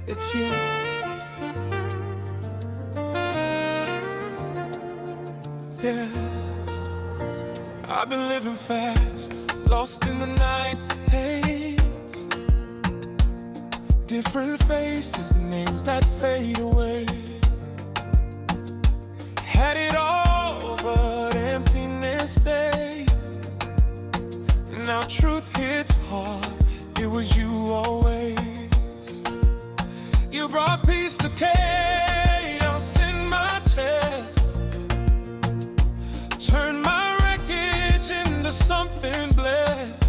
it's you. Yeah, I've been living fast, lost in the night's haze. Different faces, names that fade away. Had it all, but emptiness stayed. Now truth hits hard, it was you always. You brought peace to chaos in my chest. Turned my wreckage into something blessed.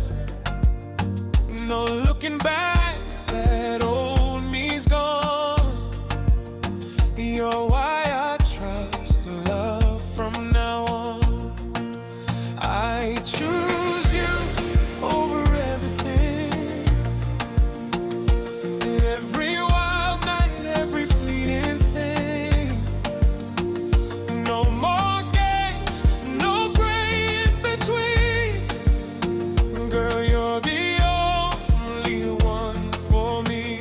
No looking back, that old me's gone. You're why I trust love from now on. I choose you over everything. Every wild night, every fleeting thing. No more games, no gray in between. Girl, you're the only one for me.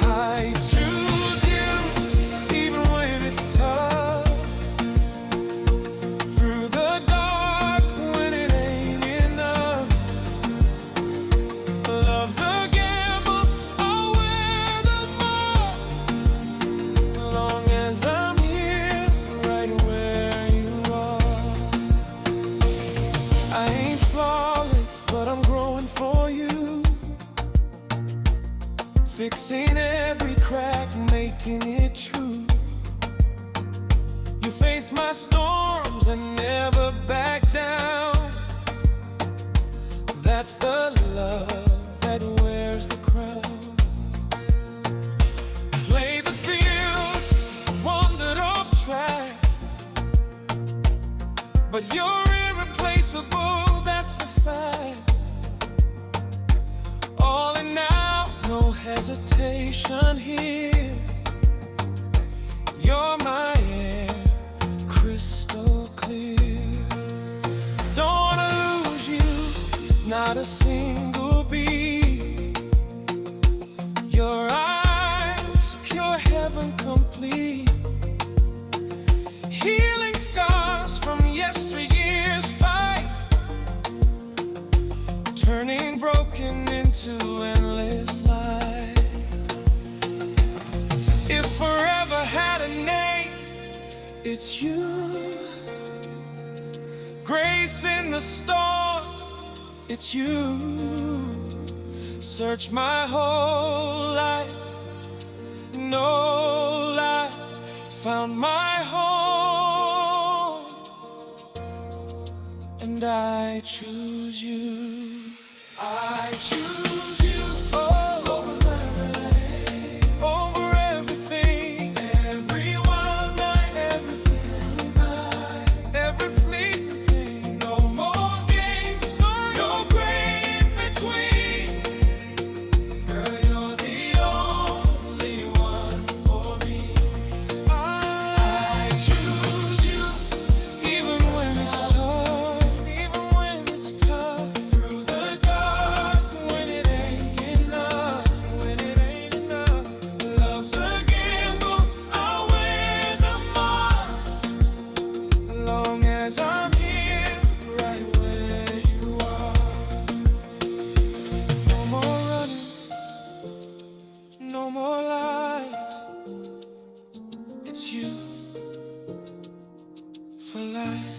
I choose you even when it's tough. Through the dark when it ain't enough. Love's a gamble, I'll wear the mark. Long as I'm here, right where you are. I ain't flawless, but I'm growing for you. Fixing every crack, making it true. You face my storms and never back down. That's the love that wears the crown. Play the field, wandered off track. But you're irreplaceable, that's a fact. All in now, no hesitation here. You're my air, crystal clear. Don't wanna lose you, not a single beat. Your eyes, pure heaven complete. Healing scars from yesteryear's fight. Turning broken into endless light. If forever had a name, it's you. Grace in the storm, it's you. Search my whole life, no lie, found my home, and I choose you. I choose you over everything. Every wild night, every fleeting night, every fleeting thing. No more games, no gray in between. Girl, you're the only one for me. I choose you, even when it's tough, even when it's tough. Through the dark when it ain't enough, when it ain't enough. Love's a gamble, I'll wear the mark. Long as I'm here, right where you are. No more running, no more lies. It's you for life.